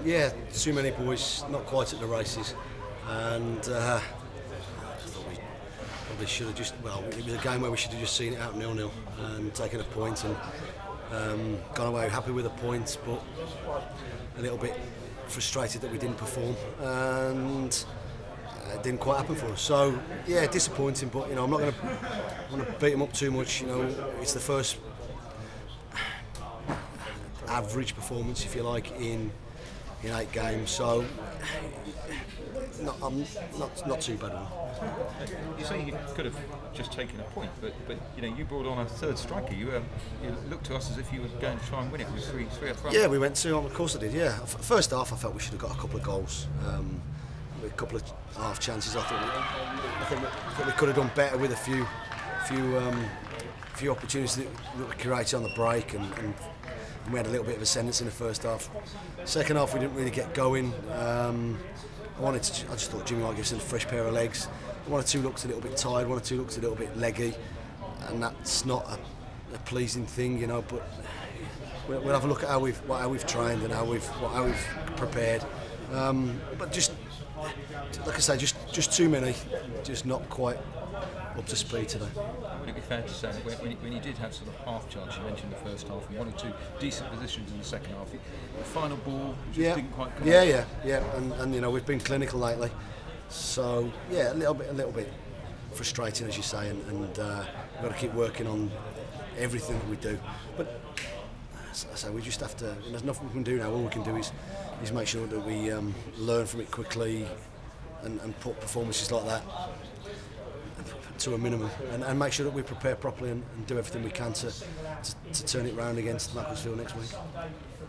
Yeah, too many boys, not quite at the races, and I thought we probably should have just. Well, it was a game where we should have just seen it out 0-0 and taken a point and gone away happy with a point, but a little bit frustrated that we didn't perform, and it didn't quite happen for us. So yeah, disappointing. But you know, I'm not going to beat them up too much. You know, it's the first average performance, if you like, in 8 games. So not too bad. You say you could have just taken a point, but you know, you brought on a third striker. You looked to us as if you were going to try and win it with three up front. Yeah, we went to. Of course, I did. Yeah, first half I felt we should have got a couple of goals. With a couple of half chances, I think we could have done better with a few opportunities that we created on the break, and we had a little bit of ascendance in the first half. Second half, we didn't really get going. I just thought Jimmy might give us a fresh pair of legs. One or two looked a little bit tired, one or two looked a little bit leggy, and that's not a pleasing thing, you know. But we'll have a look at how we've trained and how we've prepared. But just like I say, just too many, just not quite up to speed today. Would it be fair to say that when you did have sort of half chance, you mentioned the first half and 1 or 2 decent positions in the second half, the final ball just didn't quite come out? Yeah, and you know, we've been clinical lately, so yeah, a little bit frustrating, as you say, and we've got to keep working on everything that we do. But as I say, we just have to. There's nothing we can do now. All we can do is make sure that we learn from it quickly and put performances like that to a minimum, and make sure that we prepare properly and do everything we can to turn it round against Macclesfield next week.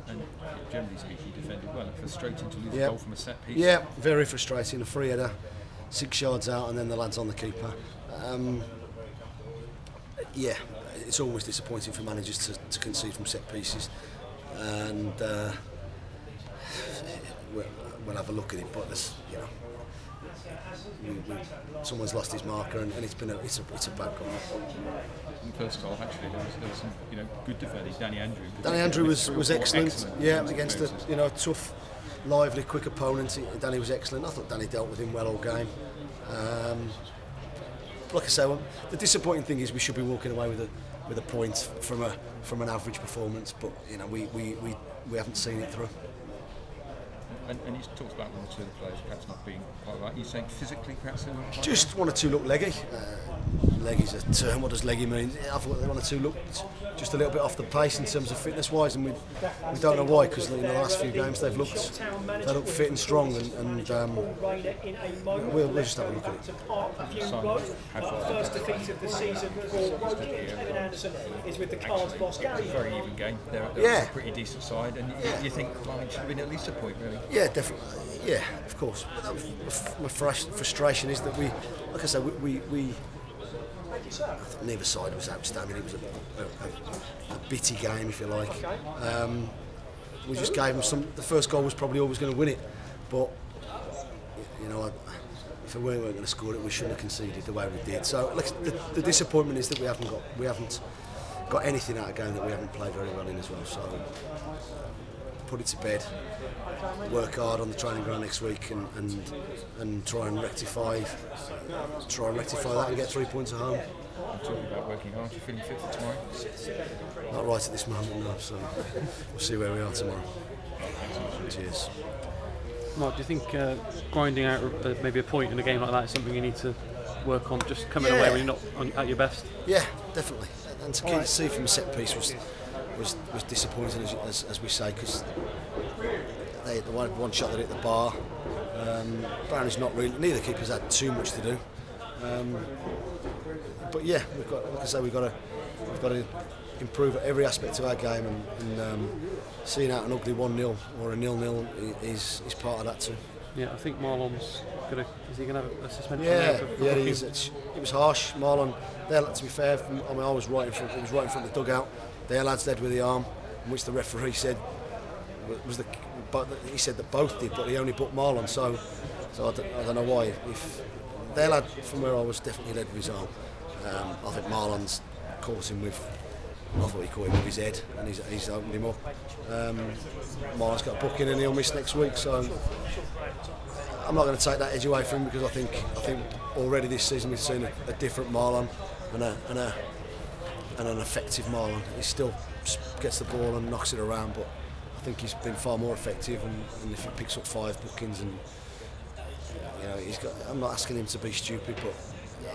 And generally speaking, you defended well. Frustrating to lose a goal from a set piece. Yeah, very frustrating. A free header, 6 yards out, and then the lads on the keeper. Yeah, it's always disappointing for managers to concede from set pieces, and we'll have a look at it. But there's, you know, someone's lost his marker, and it's a bad goal. In the first half, actually, there was some, you know, good defending. Danny Andrew was excellent. Yeah, against a, you know, tough, lively, quick opponent. Danny was excellent. I thought Danny dealt with him well all game. Like I say, the disappointing thing is we should be walking away with a point from an average performance, but you know, we haven't seen it through. And you talked about 1 or 2 of the players perhaps not being quite right. Are you saying physically perhaps they weren't quite just right? 1 or 2 look leggy. Leggy's a term. What does leggy mean? I thought 1 or 2 looked just a little bit off the pace in terms of fitness-wise, and we don't know why, because in the last few games they look fit and strong, and we'll just have a look at it. First defeat of the season for Evan Anderson is with the Cards boss Gary. It's a very even game. They're a pretty decent side, and you think, well, it should have been at least a point, really. Yeah, definitely. Yeah, of course. My frustration is that we, like I said, neither side was outstanding. It was a bitty game, if you like. We just gave them the first goal was probably always going to win it, but you know, if we weren't going to score it, we shouldn't have conceded the way we did. So the disappointment is that we haven't got anything out of a game that we haven't played very well in as well. So put it to bed, work hard on the training ground next week, and try and rectify that and get 3 points at home. Talking about working hard, you're feeling fit for tomorrow? Not right at this moment, no. So we'll see where we are tomorrow. Cheers. Mark, do you think grinding out maybe a point in a game like that is something you need to work on? Just coming away when you're not at your best. Yeah, definitely. And to see from a set piece was disappointing, as we say, because they had one shot that hit the bar. Brownley's not really. Neither keepers had too much to do. But yeah, like I say, we've got to improve at every aspect of our game, and seeing out an ugly 1-0 or a 0-0 is part of that too. Yeah, I think Marlon's is he gonna have a suspension? Yeah, he is. It was harsh. Marlon, to be fair, I was right in front. He was right in front of the dugout. Their lad's dead with the arm, which the referee said but he said that both did, but he only put Marlon. So I don't know why. If their lad from where I was definitely led with his arm. I think Marlon's caught him with I thought he caught him with his head, and he's opened him up. Marlon's got a booking and he'll miss next week, so I'm not going to take that edge away from him, because I think already this season we've seen a different Marlon and an effective Marlon. He still gets the ball and knocks it around, but I think he's been far more effective, and if he picks up 5 bookings, and you know, I'm not asking him to be stupid, but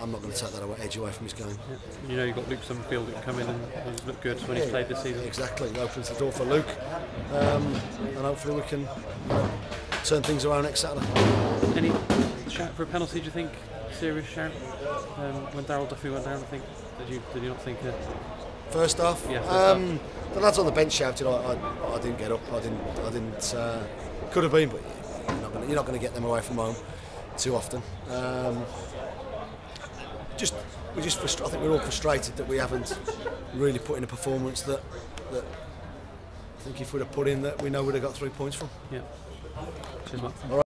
I'm not going to take that edge away from his game. Yeah. You know, you've got Luke Summerfield that can come in and look good when he's played this season. Exactly, it opens the door for Luke, and hopefully we can turn things around next Saturday. Any shout for a penalty, do you think? Serious shout? When Darryl Duffy went down, I think. Did you not think? First half? Yeah, first half. The lads on the bench shouted. I didn't get up. I didn't. Could have been, but you're not going to get them away from home too often. I think we're all frustrated that we haven't really put in a performance that I think if we'd have put in, that we know we'd have got 3 points from. Yeah. Cheers, Mark. All right.